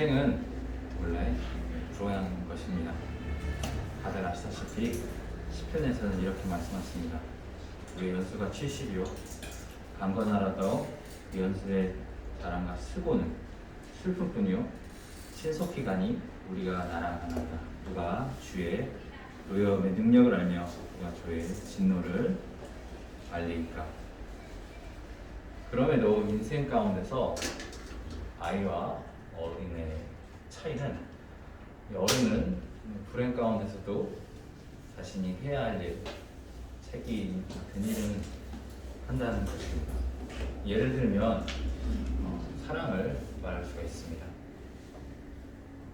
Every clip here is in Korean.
인생은 원래 불행한 것입니다. 다들 아시다시피 시편에서는 이렇게 말씀하십니다. 우리 연수가 70이요 강건하라도 연수의 자랑과 수고는 슬픔뿐이요 신속히 가니 우리가 날아가나이다. 누가 주의 노여움의 능력을 알며 누가 주의 진노를 알리니까. 그럼에도 인생 가운데서 아이와 어린의 차이는, 어른은 불행 가운데서도 자신이 해야 할 일, 책임 같은 일은 한다는 것입니다. 예를 들면 사랑을 말할 수가 있습니다.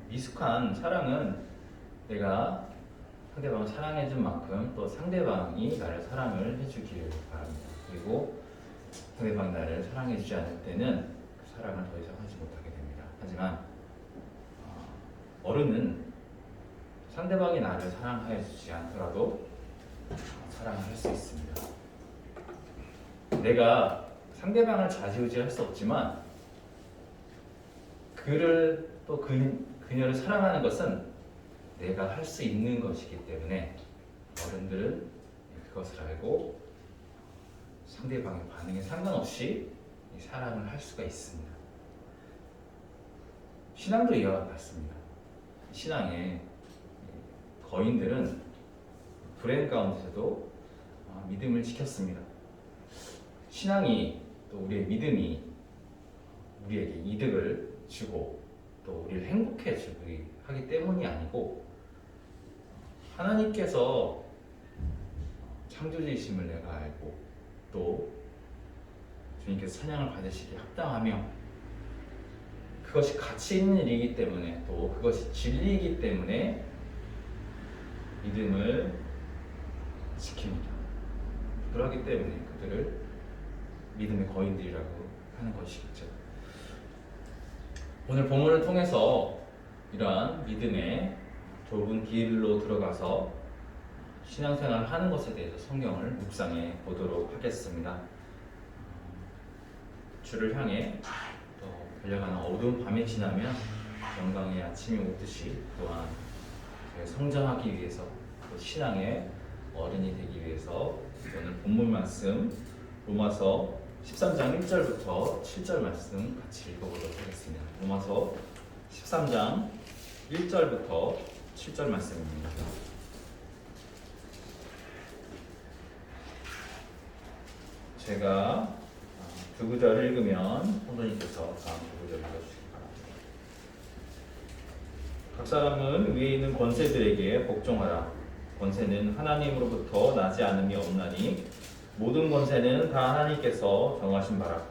미숙한 사랑은 내가 상대방을 사랑해준 만큼 또 상대방이 나를 사랑을 해주기를 바랍니다. 그리고 상대방이 나를 사랑해주지 않을 때는 그 사랑을 더 이상 하지 못하게 됩니다. 하지만 어른은 상대방이 나를 사랑해주지 않더라도 사랑을 할 수 있습니다. 내가 상대방을 좌지우지할 수 없지만 그를 또 그녀를 사랑하는 것은 내가 할 수 있는 것이기 때문에 어른들은 그것을 알고 상대방의 반응에 상관없이 사랑을 할 수가 있습니다. 신앙도 이와 같습니다. 신앙의 거인들은 불행 가운데서도 믿음을 지켰습니다. 신앙이 또 우리의 믿음이 우리에게 이득을 주고 또 우리를 행복해 주기 하기 때문이 아니고 하나님께서 창조주이심을 내가 알고 또 주님께서 찬양을 받으시기에 합당하며 그것이 가치 있는 일이기 때문에 또 그것이 진리이기 때문에 믿음을 지킵니다. 그렇기 때문에 그들을 믿음의 거인들이라고 하는 것이겠죠. 오늘 본문을 통해서 이러한 믿음의 좁은 길로 들어가서 신앙생활을 하는 것에 대해서 성경을 묵상해 보도록 하겠습니다. 주를 향해 또 달려가는 어두운 밤이 지나면 영광의 아침이 오듯이 또한 성장하기 위해서 또 신앙의 어른이 되기 위해서 오늘 본문 말씀 로마서 13장 1절부터 7절 말씀 같이 읽어보도록 하겠습니다. 로마서 13장 1절부터 7절 말씀입니다. 제가 두 구절 읽으면 혼돈님께서 다음 두 구절 읽어주시기 바랍니다. 각 사람은 위에 있는 권세들에게 복종하라. 권세는 하나님으로부터 나지 않음이 없나니 모든 권세는 다 하나님께서 정하신 바라.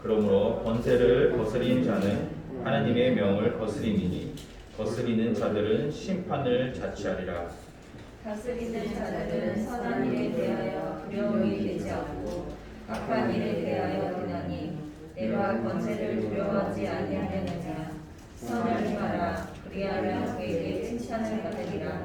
그러므로 권세를 거스린 자는 하나님의 명을 거스리니 거스리는 자들은 심판을 자취하리라. 다스리는 자들은 선한 일에 대하여 두려움이 되지 않고 악한 일에 대하여 되나니 내가 권세를 두려워하지 아니하려느냐. 선을 행하라. 그리하면 그에게 칭찬을 받으리라.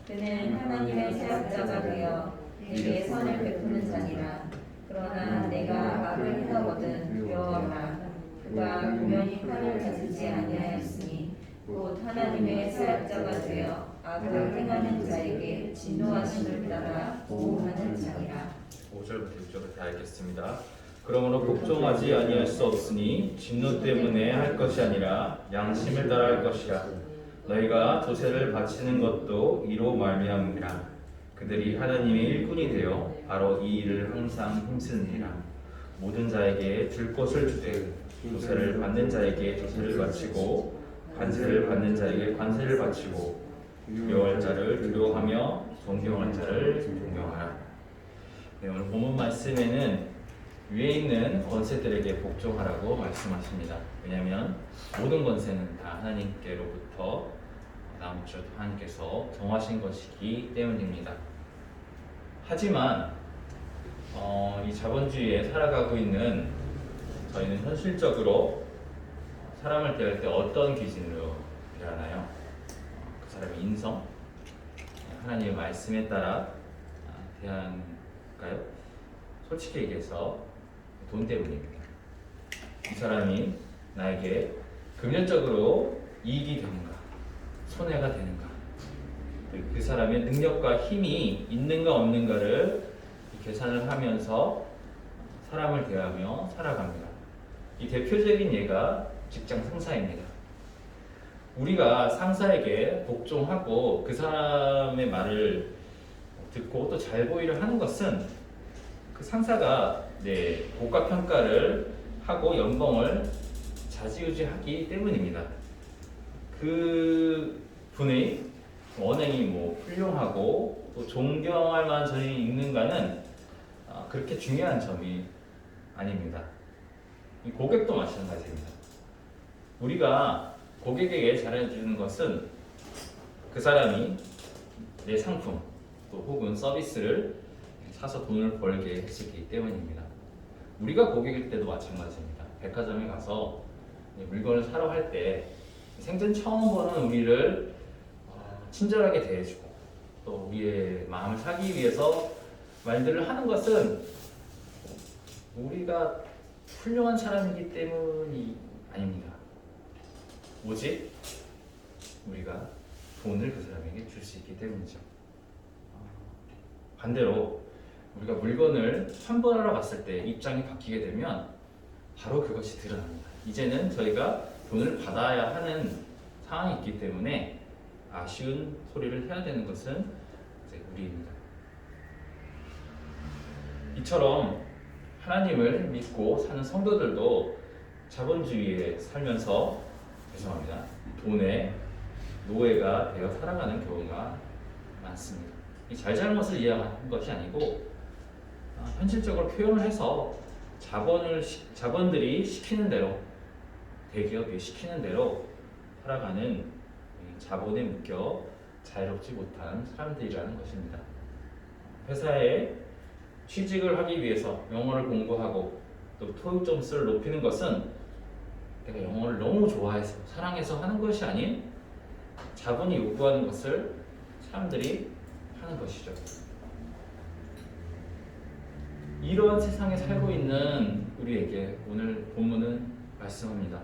그는 하나님의 사역자가 되어 내게 선을 베푸는 자니라. 그러나 내가 악을 행하거든 두려워하라. 그가 공연히 판을 가지지 아니하였으니 곧 하나님의 사역자가 되어 악을 행하는 자에게 진노하심을 따라 보호하는 자니라. 5절부터 6절을 다 읽겠습니다. 그러므로 복종하지 아니할 수 없으니 진노 때문에 할 것이 아니라 양심을 따라 할 것이라. 너희가 조세를 바치는 것도 이로 말미암으리라. 그들이 하나님의 일꾼이 되어 바로 이 일을 항상 힘쓰느니라. 모든 자에게 줄 것을 주되 조세를 받는 자에게 조세를 바치고 관세를 받는 자에게 관세를 바치고 두려워할 자를 두려워하며 존경할 자를 존경하라. 네, 오늘 본문 말씀에는 위에 있는 권세들에게 복종하라고 말씀하십니다. 왜냐하면 모든 권세는 다 하나님께로부터 남쪽 하나님께서 정하신 것이기 때문입니다. 하지만 이 자본주의에 살아가고 있는 저희는 현실적으로 사람을 대할 때 어떤 기준으로 대하나요? 그 사람의 인성, 하나님의 말씀에 따라 대할까요? 솔직히 얘기해서 돈 때문입니다. 이 사람이 나에게 금전적으로 이익이 되는가, 손해가 되는가, 그 사람의 능력과 힘이 있는가 없는가를 계산을 하면서 사람을 대하며 살아갑니다. 이 대표적인 예가 직장 상사입니다. 우리가 상사에게 복종하고 그 사람의 말을 듣고 또 잘 보이려 하는 것은 그 상사가 고가 평가를 하고 연봉을 좌지우지하기 때문입니다. 그 분의 언행이 훌륭하고 또 존경할 만한 점이 있는가는 그렇게 중요한 점이 아닙니다. 이 고객도 마찬가지입니다. 우리가 고객에게 잘해주는 것은 그 사람이 내 상품 또 혹은 서비스를 사서 돈을 벌게 했기 때문입니다. 우리가 고객일 때도 마찬가지입니다. 백화점에 가서 물건을 사러 할 때 생전 처음 보는 우리를 친절하게 대해주고 또 우리의 마음을 사기 위해서 말들을 하는 것은 우리가 훌륭한 사람이기 때문이 아닙니다. 오직 우리가 돈을 그 사람에게 줄 수 있기 때문이죠. 반대로 우리가 물건을 환불하러 갔을 때 입장이 바뀌게 되면 바로 그것이 드러납니다. 이제는 저희가 돈을 받아야 하는 상황이 있기 때문에 아쉬운 소리를 해야 되는 것은 이제 우리입니다. 이처럼 하나님을 믿고 사는 성도들도 자본주의에 살면서 돈의 노예가 되어 살아가는 경우가 많습니다. 이 잘잘못을 이해하는 것이 아니고 현실적으로 표현을 해서 자본들이 시키는 대로 대기업이 시키는 대로 살아가는 자본에 묶여 자유롭지 못한 사람들이라는 것입니다. 회사에 취직을 하기 위해서 영어를 공부하고 또 토익 점수를 높이는 것은 내가 영어를 너무 좋아해서 사랑해서 하는 것이 아닌 자본이 요구하는 것을 사람들이 하는 것이죠. 이러한 세상에 살고 있는 우리에게 오늘 본문은 말씀합니다.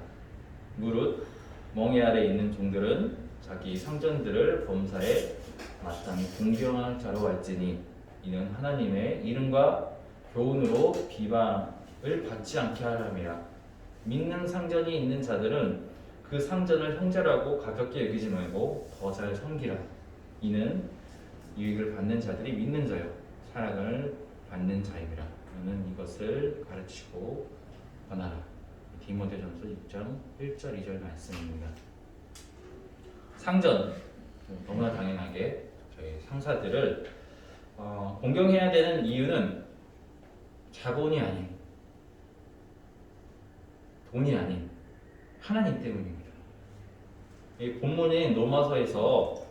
무릇 멍에 아래 있는 종들은 자기 상전들을 범사에 마땅히 공경할 자로 알지니 이는 하나님의 이름과 교훈으로 비방을 받지 않게 하람이라. 믿는 상전이 있는 자들은 그 상전을 형제라고 가볍게 여기지 말고 더 잘 섬기라. 이는 유익을 받는 자들이 믿는 자요 사랑을 받는 자임이라. 너는 이것을 가르치고 권하라. 디모데전서 6장 1절 2절 말씀입니다. 상전, 너무나 당연하게 저희 상사들을 공경해야 되는 이유는 자본이 아닌, 돈이 아닌 하나님 때문입니다. 이 본문인 로마서에서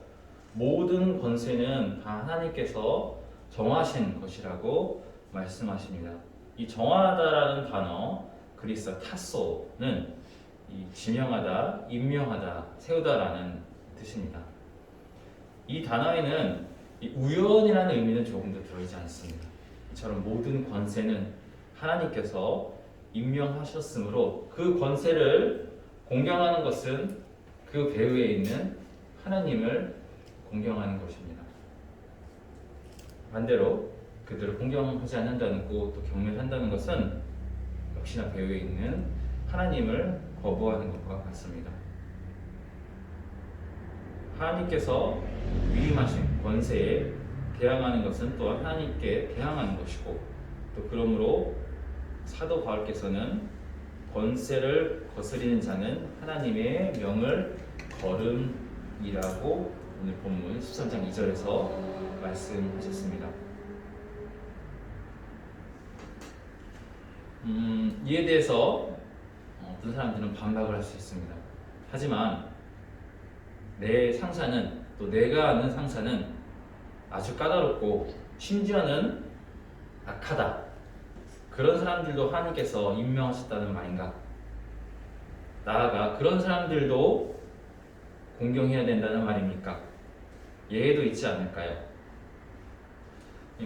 모든 권세는 다 하나님께서 정하신 것이라고 말씀하십니다. 이 정하다라는 단어, 그리스어 타소는 이 지명하다, 임명하다, 세우다라는 뜻입니다. 이 단어에는 이 우연이라는 의미는 조금도 들어있지 않습니다. 이처럼 모든 권세는 하나님께서 임명하셨으므로 그 권세를 공경하는 것은 그 배후에 있는 하나님을 공경하는 것입니다. 반대로 그들을 공경하지 않는다는 것, 또 경멸한다는 것은 역시나 배후에 있는 하나님을 거부하는 것과 같습니다. 하나님께서 위임하신 권세에 대항하는 것은 또한 하나님께 대항하는 것이고, 또 그러므로 사도 바울께서는 권세를 거스리는 자는 하나님의 명을 거름이라고 오늘 본문 13장 2절에서 말씀하셨습니다. 이에 대해서 어떤 사람들은 반박을 할 수 있습니다. 하지만 내 상사는, 또 내가 아는 상사는 아주 까다롭고 심지어는 악하다. 그런 사람들도 하나님께서 임명하셨다는 말인가? 나아가 그런 사람들도 공경해야 된다는 말입니까? 예외도 있지 않을까요?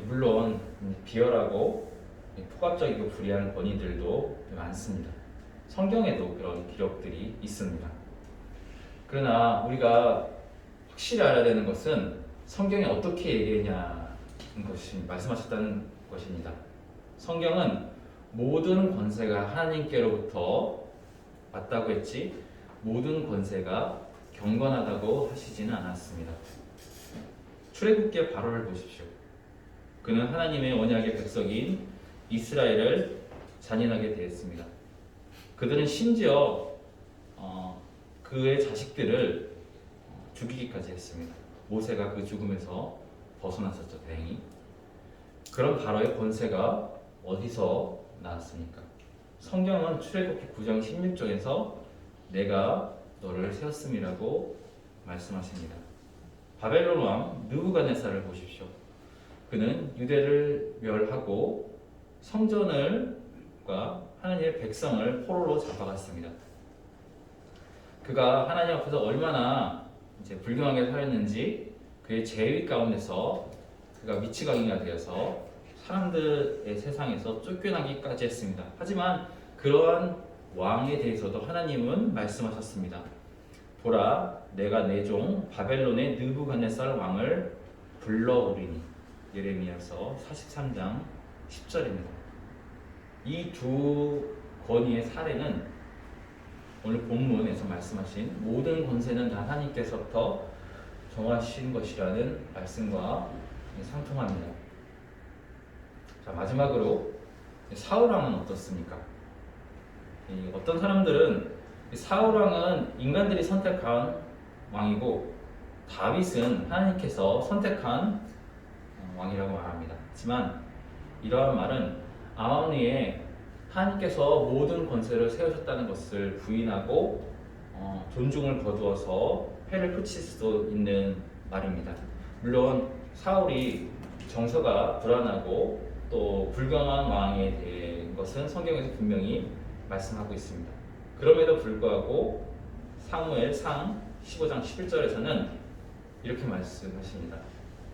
물론 비열하고 폭압적이고 불의한 권위들도 많습니다. 성경에도 그런 기록들이 있습니다. 그러나 우리가 확실히 알아야 되는 것은 성경이 어떻게 얘기했냐는 것이 말씀하셨다는 것입니다. 성경은 모든 권세가 하나님께로부터 왔다고 했지 모든 권세가 경건하다고 하시지는 않았습니다. 출애굽기의 발언을 보십시오. 그는 하나님의 언약의 백성인 이스라엘을 잔인하게 대했습니다. 그들은 심지어 그의 자식들을 죽이기까지 했습니다. 모세가 그 죽음에서 벗어났었죠, 다행히. 그런 바로의 권세가 어디서 나왔습니까? 성경은 출애굽기 9장 16절에서 내가 너를 세웠음이라고 말씀하십니다. 바벨론 왕 느부갓네살을 보십시오. 그는 유대를 멸하고 성전을과 하나님의 백성을 포로로 잡아갔습니다. 그가 하나님 앞에서 얼마나 이제 불경하게 살았는지 그의 죄의 가운데서 그가 미치광이가 되어서 사람들의 세상에서 쫓겨나기까지 했습니다. 하지만 그러한 왕에 대해서도 하나님은 말씀하셨습니다. 보라, 내가 내 종 바벨론의 느부갓네살 왕을 불러오리니. 예레미야서 43장 10절입니다. 이 두 권위의 사례는 오늘 본문에서 말씀하신 모든 권세는 다 하나님께서부터 정하신 것이라는 말씀과 상통합니다. 자, 마지막으로 사울 왕은 어떻습니까? 어떤 사람들은 사울 왕은 인간들이 선택한 왕이고 다윗은 하나님께서 선택한 왕이라고 말합니다. 하지만 이러한 말은 아합 위에 하나님께서 모든 권세를 세우셨다는 것을 부인하고 존중을 거두어서 폐를 끼칠 수도 있는 말입니다. 물론 사울이 정서가 불안하고 또 불경한 왕에 대한 것은 성경에서 분명히 말씀하고 있습니다. 그럼에도 불구하고 사무엘상 15장 11절에서는 이렇게 말씀하십니다.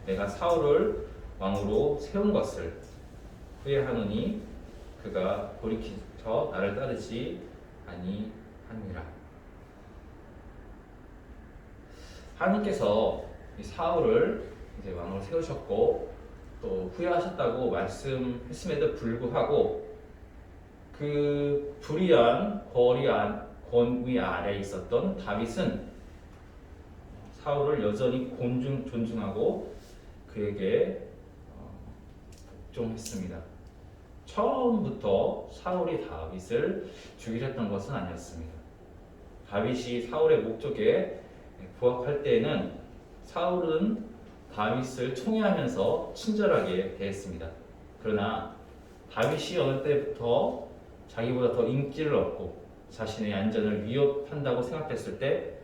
내가 사울을 왕으로 세운 것을 후회하노니 그가 돌이켜 나를 따르지 아니하니라. 하나님께서 이 사울을 이제 왕으로 세우셨고 또 후회하셨다고 말씀했음에도 불구하고 그 불의한 권위 아래에 있었던 다윗은 사울을 여전히 존중하고 그에게 복종했습니다. 처음부터 사울이 다윗을 죽이려 했던 것은 아니었습니다. 다윗이 사울의 목적에 부합할 때에는 사울은 다윗을 총애하면서 친절하게 대했습니다. 그러나 다윗이 어느 때부터 자기보다 더 인기를 얻고 자신의 안전을 위협한다고 생각됐을 때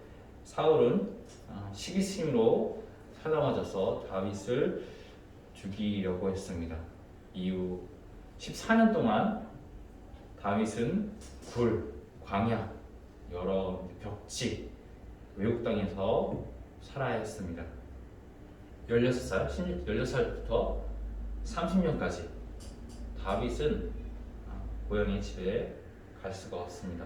사울은 시기심으로 사나워져서 다윗을 죽이려고 했습니다. 이후 14년 동안 다윗은 광야, 여러 벽지, 외국 땅에서 살아야 했습니다. 16살부터 30년까지 다윗은 고향의 집에 갈 수가 없습니다.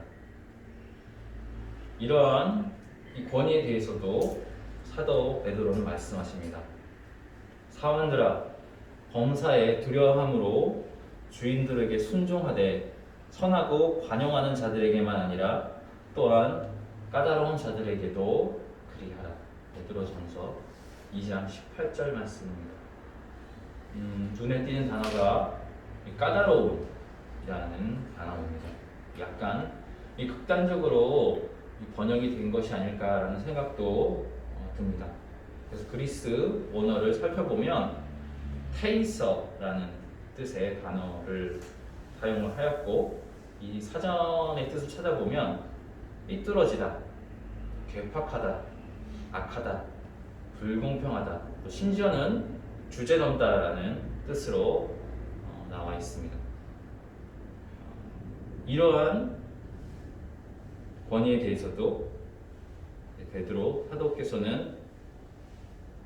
이러한 이 권위에 대해서도 사도 베드로는 말씀하십니다. 사원들아, 범사에 두려워함으로 주인들에게 순종하되 선하고 관용하는 자들에게만 아니라 또한 까다로운 자들에게도 그리하라. 베드로전서 2장 18절 말씀입니다. 눈에 띄는 단어가 까다로움이라는 단어입니다. 약간 이 극단적으로 번역이 된 것이 아닐까라는 생각도 듭니다. 그래서 그리스 원어를 살펴보면 테이서라는 뜻의 단어를 사용을 하였고 이 사전의 뜻을 찾아보면 삐뚤어지다, 괴팍하다, 악하다, 불공평하다, 또 심지어는 주제넘다라는 뜻으로 나와 있습니다. 이러한 권위에 대해서도 베드로 사도께서는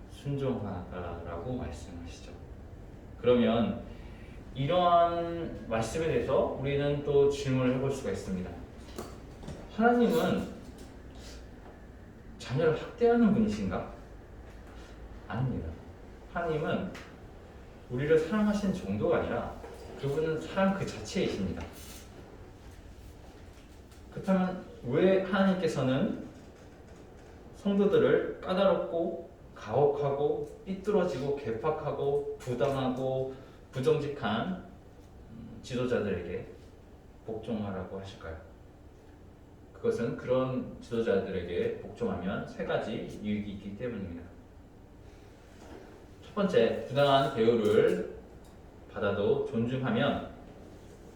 순종하라라고 말씀하시죠. 그러면 이러한 말씀에 대해서 우리는 또 질문을 해볼 수가 있습니다. 하나님은 자녀를 학대하는 분이신가? 아닙니다. 하나님은 우리를 사랑하시는 정도가 아니라 그분은 사랑 그 자체이십니다. 그렇다면 왜 하나님께서는 성도들을 까다롭고 가혹하고 삐뚤어지고 괴팍하고 부당하고 부정직한 지도자들에게 복종하라고 하실까요? 그것은 그런 지도자들에게 복종하면 세 가지 유익이 있기 때문입니다. 첫 번째, 부당한 대우를 받아도 존중하면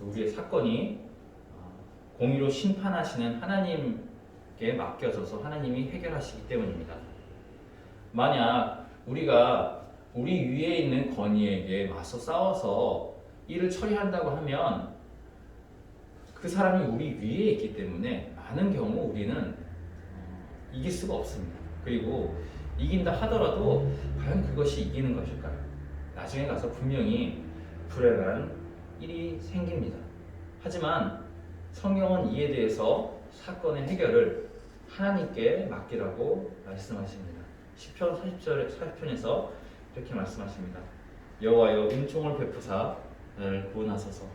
우리의 사건이 공의로 심판하시는 하나님께 맡겨져서 하나님이 해결하시기 때문입니다. 만약 우리가 우리 위에 있는 건의에게 맞서 싸워서 일을 처리한다고 하면 그 사람이 우리 위에 있기 때문에 많은 경우 우리는 이길 수가 없습니다. 그리고 이긴다 하더라도 과연 그것이 이기는 것일까요? 나중에 가서 분명히 불행한 일이 생깁니다. 하지만 성경은 이에 대해서 사건의 해결을 하나님께 맡기라고 말씀하십니다. 시편 40편에서 이렇게 말씀하십니다. 여호와여 은총을 베푸사 나를 구원하소서.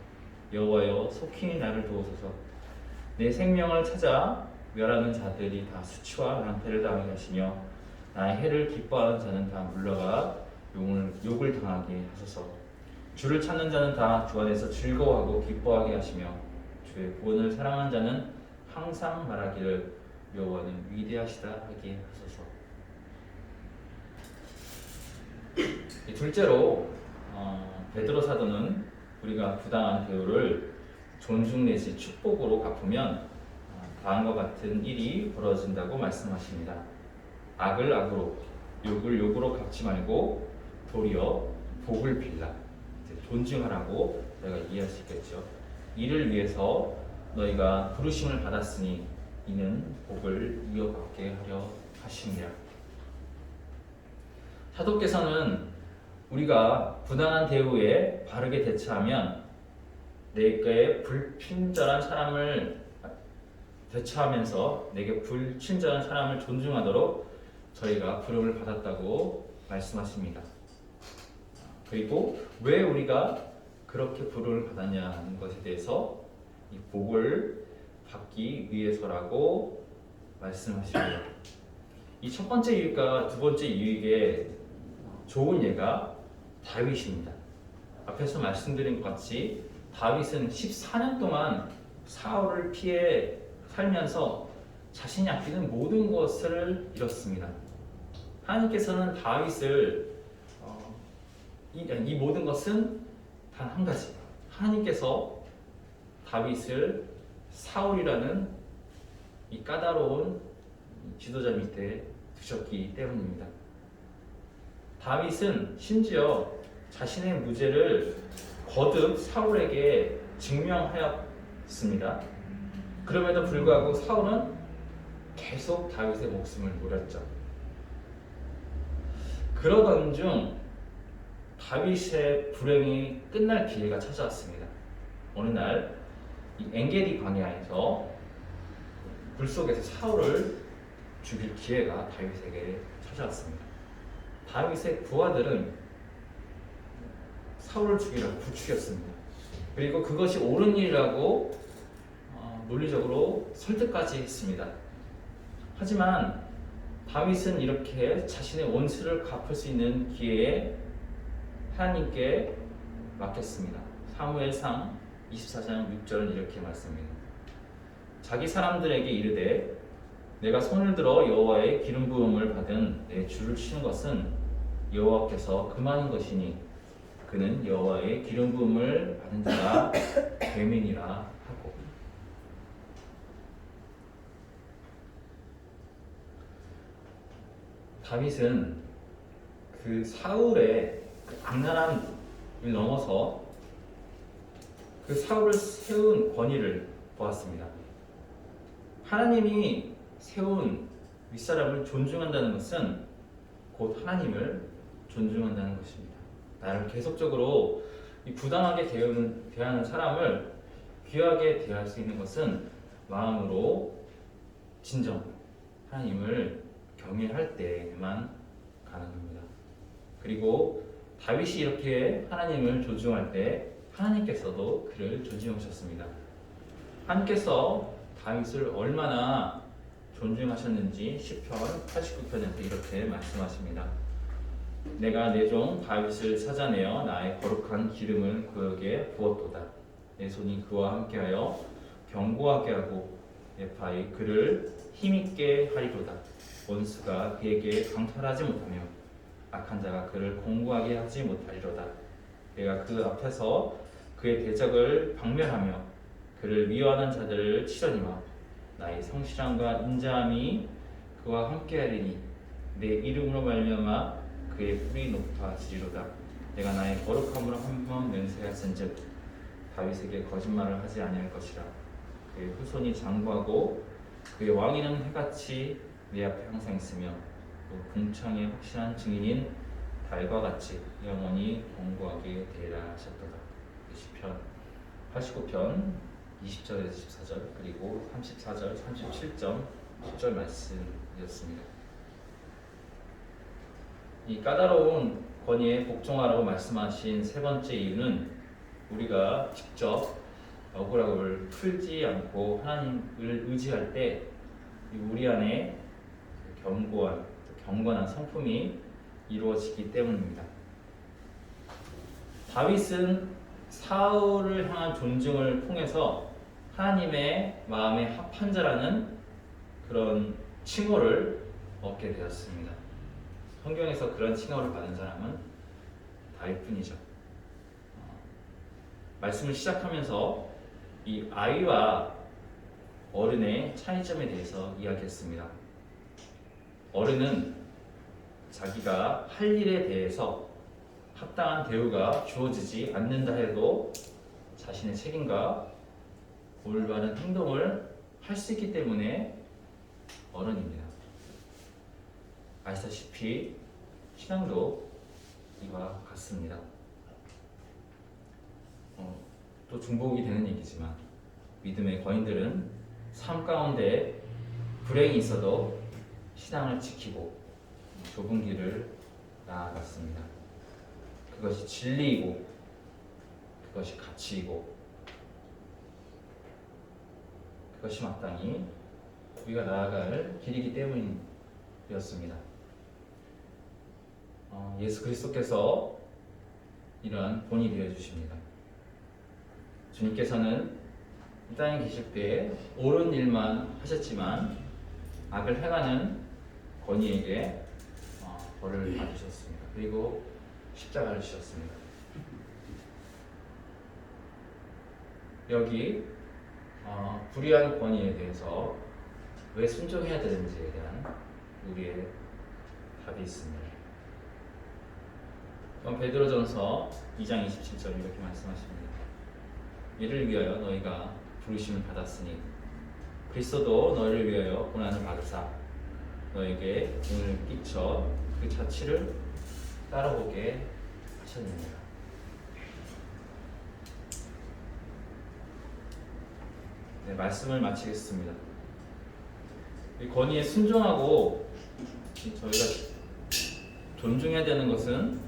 여호와여 속히 나를 도우소서. 내 생명을 찾아 멸하는 자들이 다 수치와 낭패를 당하게 하시며 나의 해를 기뻐하는 자는 다 물러가 욕을 당하게 하소서. 주를 찾는 자는 다 주 안에서 즐거워하고 기뻐하게 하시며 주의 구원을 사랑하는 자는 항상 말하기를 여호와는 위대하시다 하게 하소서. 둘째로 베드로 사도는 우리가 부당한 대우를 존중 내지 축복으로 갚으면 다음과 같은 일이 벌어진다고 말씀하십니다. 악을 악으로, 욕을 욕으로 갚지 말고 도리어 복을 빌라. 존중하라고 저희가 이해할 수 있겠죠. 이를 위해서 너희가 부르심을 받았으니 이는 복을 이어받게 하려 하심이라. 사도께서는 우리가 부당한 대우에 바르게 대처하면 내게 불친절한 사람을 대처하면서 내게 불친절한 사람을 존중하도록 저희가 부름을 받았다고 말씀하십니다. 그리고 왜 우리가 그렇게 부름을 받았냐는 것에 대해서 이 복을 받기 위해서라고 말씀하십니다. 이 첫 번째 유익과 두 번째 유익의 좋은 예가 다윗입니다. 앞에서 말씀드린 것 같이 다윗은 14년 동안 사울을 피해 살면서 자신이 아끼는 모든 것을 잃었습니다. 하나님께서는 다윗을 이 모든 것은 단 한 가지, 하나님께서 다윗을 사울이라는 이 까다로운 지도자 밑에 두셨기 때문입니다. 다윗은 심지어 자신의 무죄를 거듭 사울에게 증명하였습니다. 그럼에도 불구하고 사울은 계속 다윗의 목숨을 노렸죠. 그러던 중 다윗의 불행이 끝날 기회가 찾아왔습니다. 어느 날 이 엔게디 광야에서 불 속에서 사울을 죽일 기회가 다윗에게 찾아왔습니다. 다윗의 부하들은 사울을 죽이라고 부추겼습니다. 그리고 그것이 옳은 일이라고 논리적으로 설득까지 했습니다. 하지만 다윗은 이렇게 자신의 원수를 갚을 수 있는 기회에 하나님께 맡겼습니다. 사무엘상 24장 6절은 이렇게 말씀합니다. 자기 사람들에게 이르되 내가 손을 들어 여호와의 기름 부음을 받은 내 줄을 치는 것은 여호와께서 금하는 것이니 그는 여호와의 기름 부음을 받은 자가 괴민이라 하고. 다윗은 그 사울의 그 악랄함을 넘어서 그 사울을 세운 권위를 보았습니다. 하나님이 세운 윗사람을 존중한다는 것은 곧 하나님을 존중한다는 것입니다. 나를 계속적으로 부당하게 대하는 사람을 귀하게 대할 수 있는 것은 마음으로 진정 하나님을 경외할 때만 가능합니다. 그리고 다윗이 이렇게 하나님을 존중할 때 하나님께서도 그를 존중하셨습니다. 하나님께서 다윗을 얼마나 존중하셨는지 시편 89편에서 이렇게 말씀하십니다. 내가 내 종 다윗을 찾아내어 나의 거룩한 기름을 그에게 부었도다. 내 손이 그와 함께하여 견고하게 하고 내 팔이 그를 힘있게 하리로다. 원수가 그에게 강탈하지 못하며 악한 자가 그를 공고하게 하지 못하리로다. 내가 그 앞에서 그의 대적을 박멸하며 그를 미워하는 자들을 치려니와 나의 성실함과 인자함이 그와 함께하리니 내 이름으로 말미암아 그의 뿔이 높아지리로다. 내가 나의 거룩함으로 한번 맹세하신즉 다윗에게 거짓말을 하지 아니할 것이라. 그의 후손이 장구하고 그의 왕위는 해같이 내 앞에 항상 있으며 또 궁창의 확실한 증인인 달과 같이 영원히 공고하게 되리라 하셨도다. 시편 89편 20절에서 14절 그리고 34절, 37점 10절 말씀이었습니다. 이 까다로운 권위에 복종하라고 말씀하신 세 번째 이유는 우리가 직접 억울함을 풀지 않고 하나님을 의지할 때 우리 안에 견고한, 경건한 성품이 이루어지기 때문입니다. 다윗은 사울을 향한 존중을 통해서 하나님의 마음에 합한 자라는 그런 칭호를 얻게 되었습니다. 성경에서 그런 칭호를 받은 사람은 다윗뿐이죠. 말씀을 시작하면서 이 아이와 어른의 차이점에 대해서 이야기했습니다. 어른은 자기가 할 일에 대해서 합당한 대우가 주어지지 않는다 해도 자신의 책임과 올바른 행동을 할 수 있기 때문에 어른입니다. 아시다시피 신앙도 이와 같습니다. 또 중복이 되는 얘기지만 믿음의 거인들은 삶 가운데 불행이 있어도 신앙을 지키고 좁은 길을 나아갔습니다. 그것이 진리이고 그것이 가치이고 그것이 마땅히 우리가 나아갈 길이기 때문이었습니다. 예수 그리스도께서 이러한 본이 되어 주십니다. 주님께서는 이 땅에 계실 때 옳은 일만 하셨지만 악을 행하는 권위에게 벌을 받으셨습니다. 그리고 십자가를 지셨습니다. 여기 불의한 권위에 대해서 왜 순종해야 되는지에 대한 우리의 답이 있습니다. 베드로전서 2장 27절 이렇게 말씀하십니다. 이를 위하여 너희가 부르심을 받았으니 그리스도도 너희를 위하여 고난을 받으사 너에게 오늘 끼쳐 그 자취를 따라오게 하셨느니라. 네, 말씀을 마치겠습니다. 이 권위에 순종하고 저희가 존중해야 되는 것은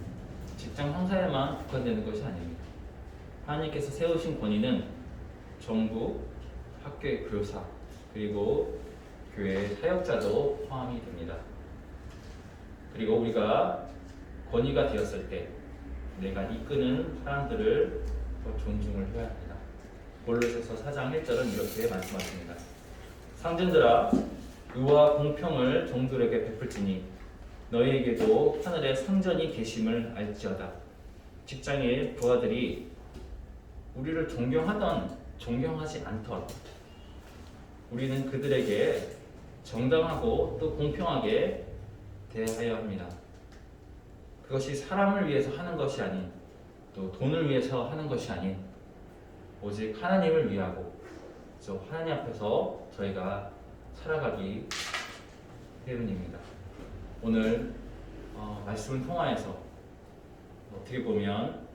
직장 상사에만 국한되는 것이 아닙니다. 하나님께서 세우신 권위는 정부, 학교의 교사, 그리고 교회의 사역자도 포함이 됩니다. 그리고 우리가 권위가 되었을 때 내가 이끄는 사람들을 더 존중을 해야 합니다. 골로새서 4장 1절은 이렇게 말씀하십니다. 상전들아 의와 공평을 종들에게 베풀지니 너희에게도 하늘에 상전이 계심을 알지어다. 직장의 부하들이 우리를 존경하던 존경하지 않던 우리는 그들에게 정당하고 또 공평하게 대하여야 합니다. 그것이 사람을 위해서 하는 것이 아닌 또 돈을 위해서 하는 것이 아닌 오직 하나님을 위하고 저 하나님 앞에서 저희가 살아가기 때문입니다. 오늘 말씀을 통하여서 어떻게 보면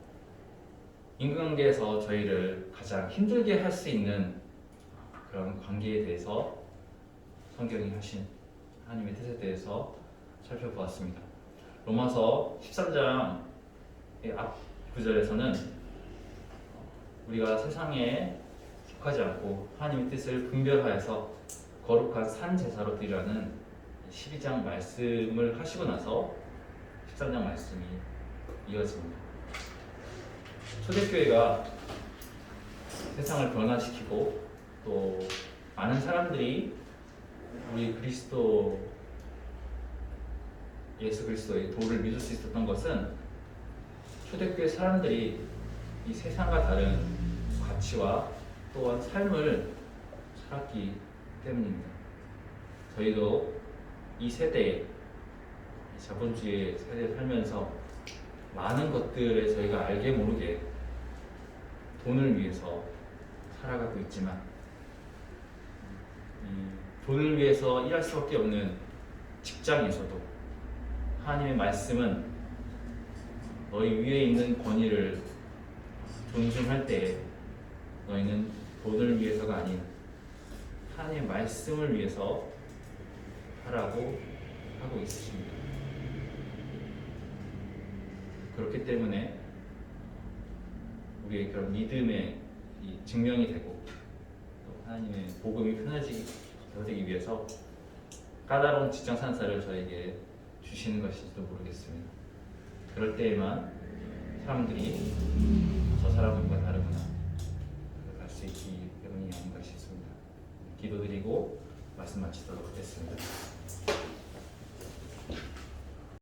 인간관계에서 저희를 가장 힘들게 할 수 있는 그런 관계에 대해서 성경이 하신 하나님의 뜻에 대해서 살펴보았습니다. 로마서 13장의 앞 구절에서는 우리가 세상에 속하지 않고 하나님의 뜻을 분별하여서 거룩한 산 제사로 드리라는 12장 말씀을 하시고 나서 13장 말씀이 이어집니다. 초대교회가 세상을 변화시키고 또 많은 사람들이 우리 예수 그리스도의 도를 믿을 수 있었던 것은 초대교회 사람들이 이 세상과 다른 가치와 또한 삶을 살았기 때문입니다. 저희도 이 세대에, 자본주의 세대에 살면서 많은 것들을 저희가 알게 모르게 돈을 위해서 살아가고 있지만, 이 돈을 위해서 일할 수밖에 없는 직장에서도 하나님의 말씀은 너희 위에 있는 권위를 존중할 때 너희는 돈을 위해서가 아닌 하나님의 말씀을 위해서 하라고 하고 있으십니다. 그렇기 때문에 우리의 그런 믿음의 이 증명이 되고 또 하나님의 복음이 편해지기 위해서 까다로운 직장 산사를 저에게 주시는 것일지도 모르겠습니다. 그럴 때에만 사람들이 저 사람과 다르구나 알 수 있기 때문이 아닌가 싶습니다. 기도드리고 말씀 마치도록 하겠습니다.